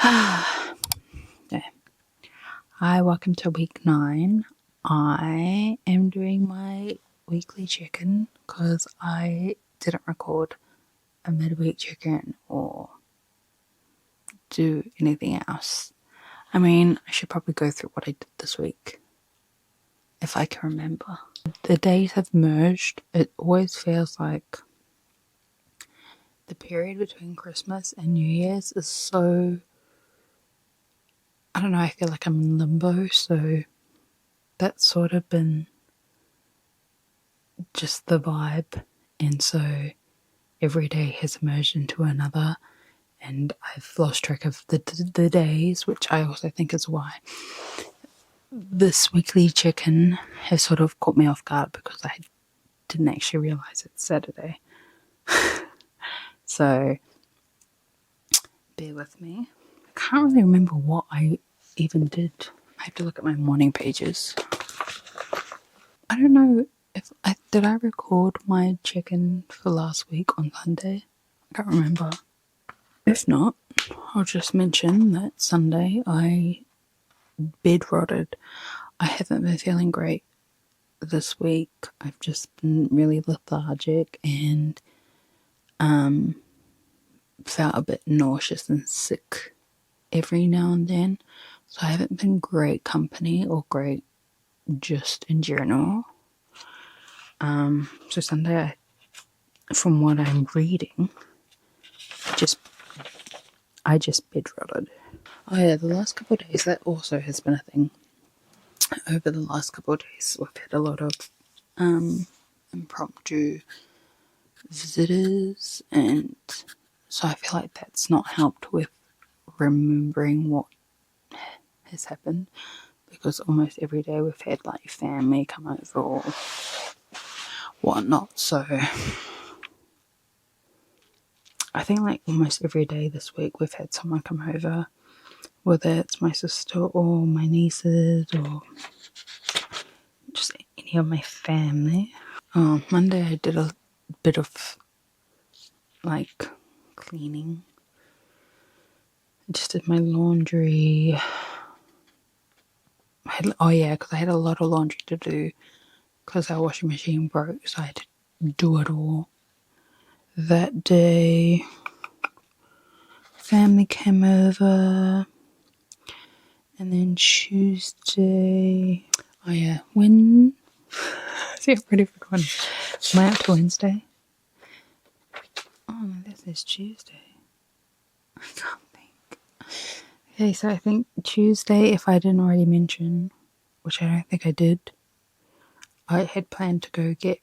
Yeah. Hi, welcome to week 9. I am doing my weekly check-in because I didn't record a midweek check-in or do anything else. I mean, I should probably go through what I did this week, if I can remember. The days have merged. It always feels like the period between Christmas and New Year's is so... I don't know, I feel like I'm in limbo, so that's sort of been just the vibe. And so every day has merged into another, and I've lost track of the days, which I also think is why this weekly check-in has sort of caught me off guard because I didn't actually realise it's Saturday. So bear with me. I can't really remember what I even did. I have to look at my morning pages. I don't know if did I record my check-in for last week on Sunday? I can't remember. If not, I'll just mention that Sunday I bed-rotted. I haven't been feeling great this week. I've just been really lethargic and felt a bit nauseous and sick every now and then. So I haven't been great company or great just in general. So Sunday, from what I'm reading, I just bed-rotted. Oh yeah, the last couple of days, that also has been a thing. Over the last couple of days, we've had a lot of impromptu visitors, and so I feel like that's not helped with remembering what has happened, because almost every day we've had like family come over or whatnot. So I think like almost every day this week we've had someone come over, whether it's my sister or my nieces or just any of my family. Monday I did a bit of like cleaning. I just did my laundry. Because I had a lot of laundry to do because our washing machine broke, so I had to do it all. That day, family came over, and then Tuesday, when... See, I've already forgotten. Am I up to Wednesday? Oh no, this is Tuesday. I can't think. Okay, so I think Tuesday, if I didn't already mention, which I don't think I did, I had planned to go get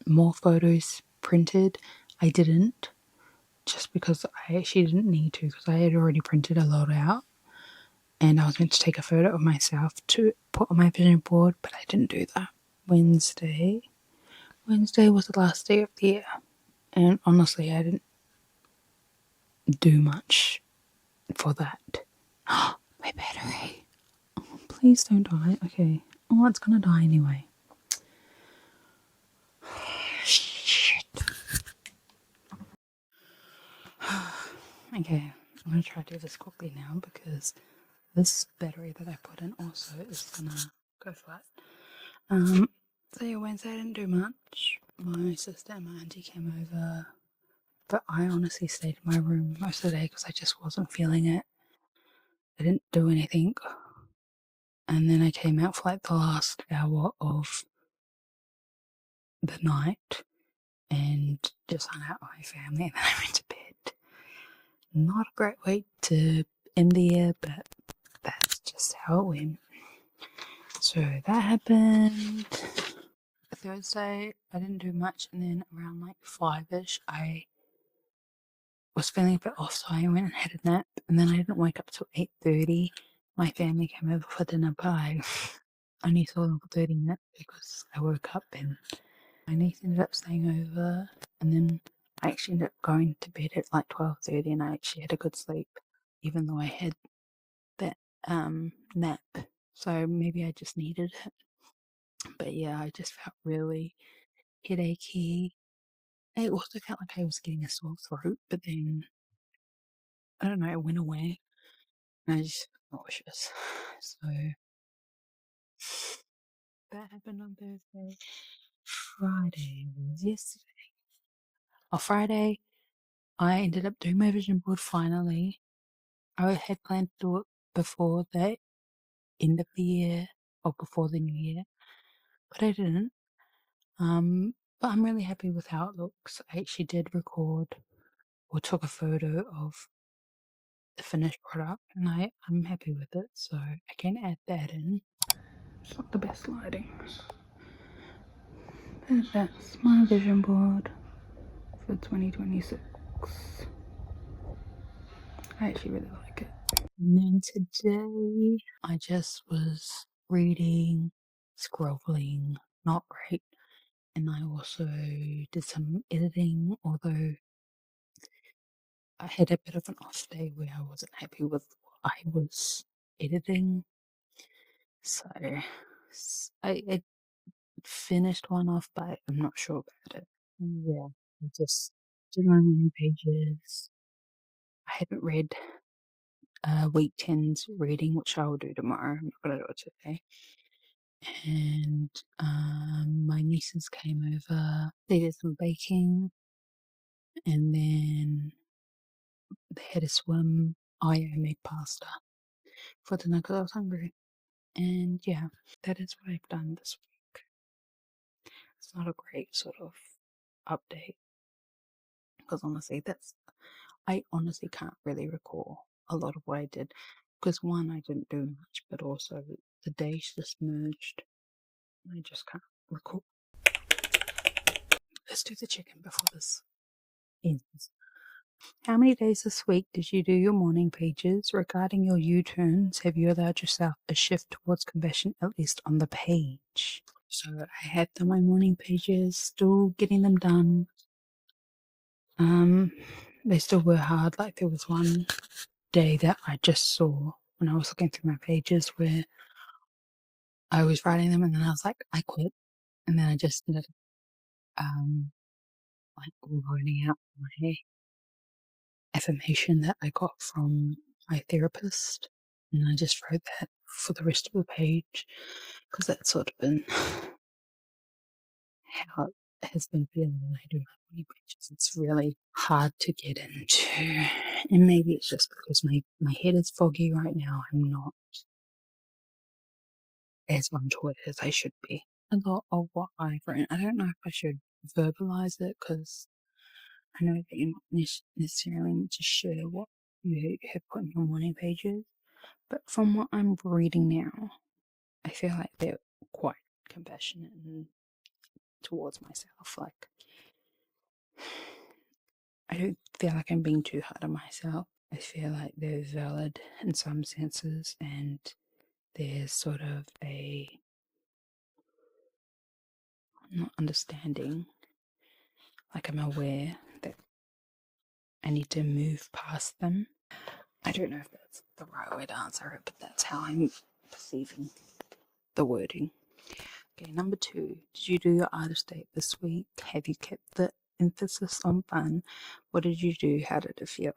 more photos printed. I didn't, just because I actually didn't need to, because I had already printed a lot out, and I was meant to take a photo of myself to put on my vision board, but I didn't do that. Wednesday was the last day of the year, and honestly I didn't do much for that. My battery. Oh, please don't die. Okay. Oh, it's gonna die anyway. Shit. Okay, I'm gonna try to do this quickly now because this battery that I put in also is gonna go flat. So yeah, Wednesday I didn't do much. My sister and my auntie came over, but I honestly stayed in my room most of the day because I just wasn't feeling it. I didn't do anything, and then I came out for like the last hour of the night and just hung out with my family, and then I went to bed. Not a great way to end the year, but that's just how it went. So that happened. Thursday, I didn't do much, and then around like 5ish, I was feeling a bit off, so I went and had a nap, and then I didn't wake up till 8:30. My family came over for dinner, but I only saw them for 30 minutes because I woke up, and my niece ended up staying over, and then I actually ended up going to bed at like 12:30, and I actually had a good sleep, even though I had that nap. So maybe I just needed it. But yeah, I just felt really headachy. I also felt like I was getting a sore throat, but then I don't know, it went away. And I just nauseous. So that happened on Thursday. Friday was yesterday. On Friday, I ended up doing my vision board finally. I had planned to do it before the end of the year or before the new year, but I didn't. But I'm really happy with how it looks. I actually did record or took a photo of the finished product, and I'm happy with it, so I can add that in. It's not the best lighting. And that's my vision board for 2026. I actually really like it. And then today, I just was reading, scrolling, not great. And I also did some editing, although I had a bit of an off day where I wasn't happy with what I was editing. So I finished one off, but I'm not sure about it. Yeah, I just did my many pages. I haven't read week 10's reading, which I will do tomorrow. I'm not going to do it today. And my nieces came over. They did some baking, and then they had a swim. I made pasta for dinner because I was hungry. And yeah, that is what I've done this week. It's not a great sort of update because I honestly can't really recall a lot of what I did because one, I didn't do much, but also the days just merged. I just can't recall. Let's do the chicken before this ends. How many days this week did you do your morning pages? Regarding your U-turns, have you allowed yourself a shift towards compassion, at least on the page? So I had done my morning pages, still getting them done. They still were hard. Like there was one day that I just saw when I was looking through my pages where I was writing them and then I was like, I quit. And then I just ended up like writing out my affirmation that I got from my therapist. And I just wrote that for the rest of the page because that's sort of been how it has been feeling when I do my morning pages. It's really hard to get into. And maybe it's just because my head is foggy right now. I'm not as on to it as I should be. A lot of what I've written, I don't know if I should verbalize it because I know that you're not necessarily meant to share what you have put in your morning pages, but from what I'm reading now, I feel like they're quite compassionate and towards myself. Like, I don't feel like I'm being too hard on myself. I feel like they're valid in some senses, and there's sort of a not understanding. Like, I'm aware that I need to move past them. I don't know if that's the right way to answer it, but that's how I'm perceiving the wording. Okay, number 2. Did you do your artist date this week? Have you kept the emphasis on fun? What did you do? How did it feel?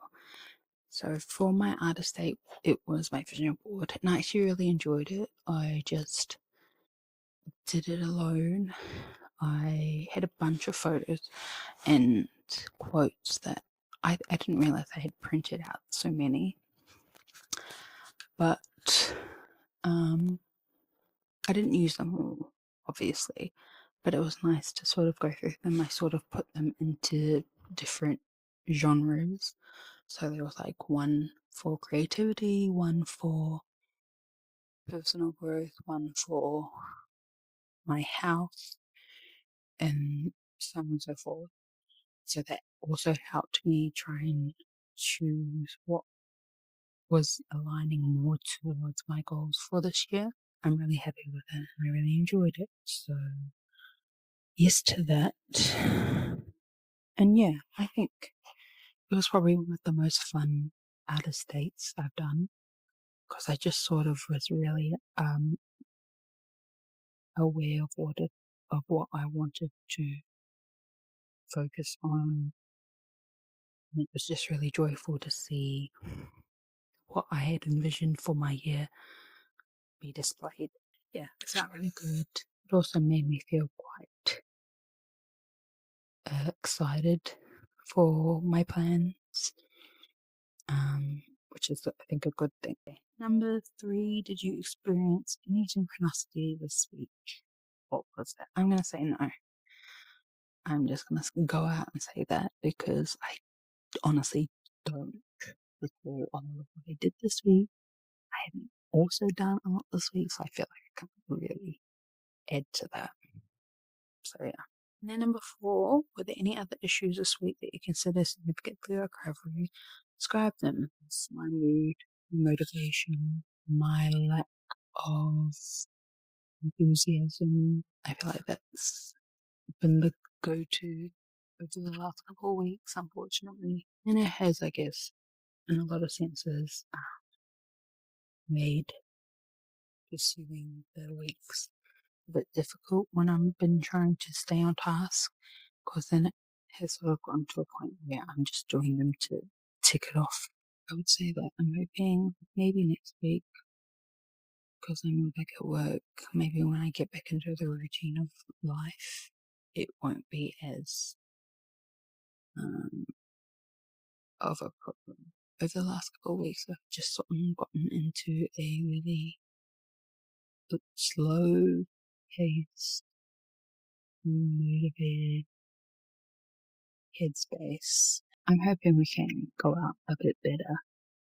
So for my artist date, it was my vision board, and I actually really enjoyed it. I just did it alone. I had a bunch of photos and quotes that I didn't realize I had printed out so many, but I didn't use them all, obviously, but it was nice to sort of go through them. I sort of put them into different genres. So there was like one for creativity, one for personal growth, one for my house, and so on and so forth. So that also helped me try and choose what was aligning more towards my goals for this year. I'm really happy with it. I really enjoyed it. So, yes to that. And yeah, I think it was probably one of the most fun artist dates I've done because I just sort of was really aware of what I wanted to focus on. And it was just really joyful to see what I had envisioned for my year be displayed. Yeah, it felt really good. It also made me feel quite excited for my plans, which is, I think, a good thing. Number 3, did you experience any synchronicity this week? What was that? I'm going to say no. I'm just going to go out and say that because I honestly don't recall on what I did this week. I haven't also done a lot this week, so I feel like I can't really add to that. So yeah. And then number 4, were there any other issues this week that you consider significant for your recovery? Describe them. It's my mood, motivation, my lack of enthusiasm. I feel like that's been the go-to over the last couple of weeks, unfortunately. And it has, I guess, in a lot of senses, made pursuing the weeks a bit difficult when I've been trying to stay on task, because then it has sort of gotten to a point where I'm just doing them to tick it off. I would say that I'm hoping maybe next week, because I'm back at work, maybe when I get back into the routine of life, it won't be as of a problem. Over the last couple of weeks, I've just sort of gotten into a really slow pace, motivated headspace. I'm hoping we can go out a bit better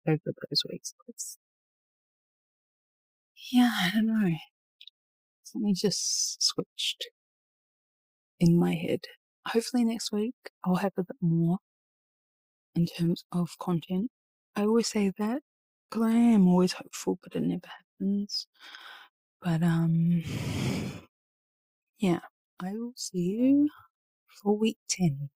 over those weeks. Yeah, I don't know. Something just switched in my head. Hopefully next week I'll have a bit more in terms of content. I always say that because I am always hopeful, but it never happens. But yeah, I will see you for week 10.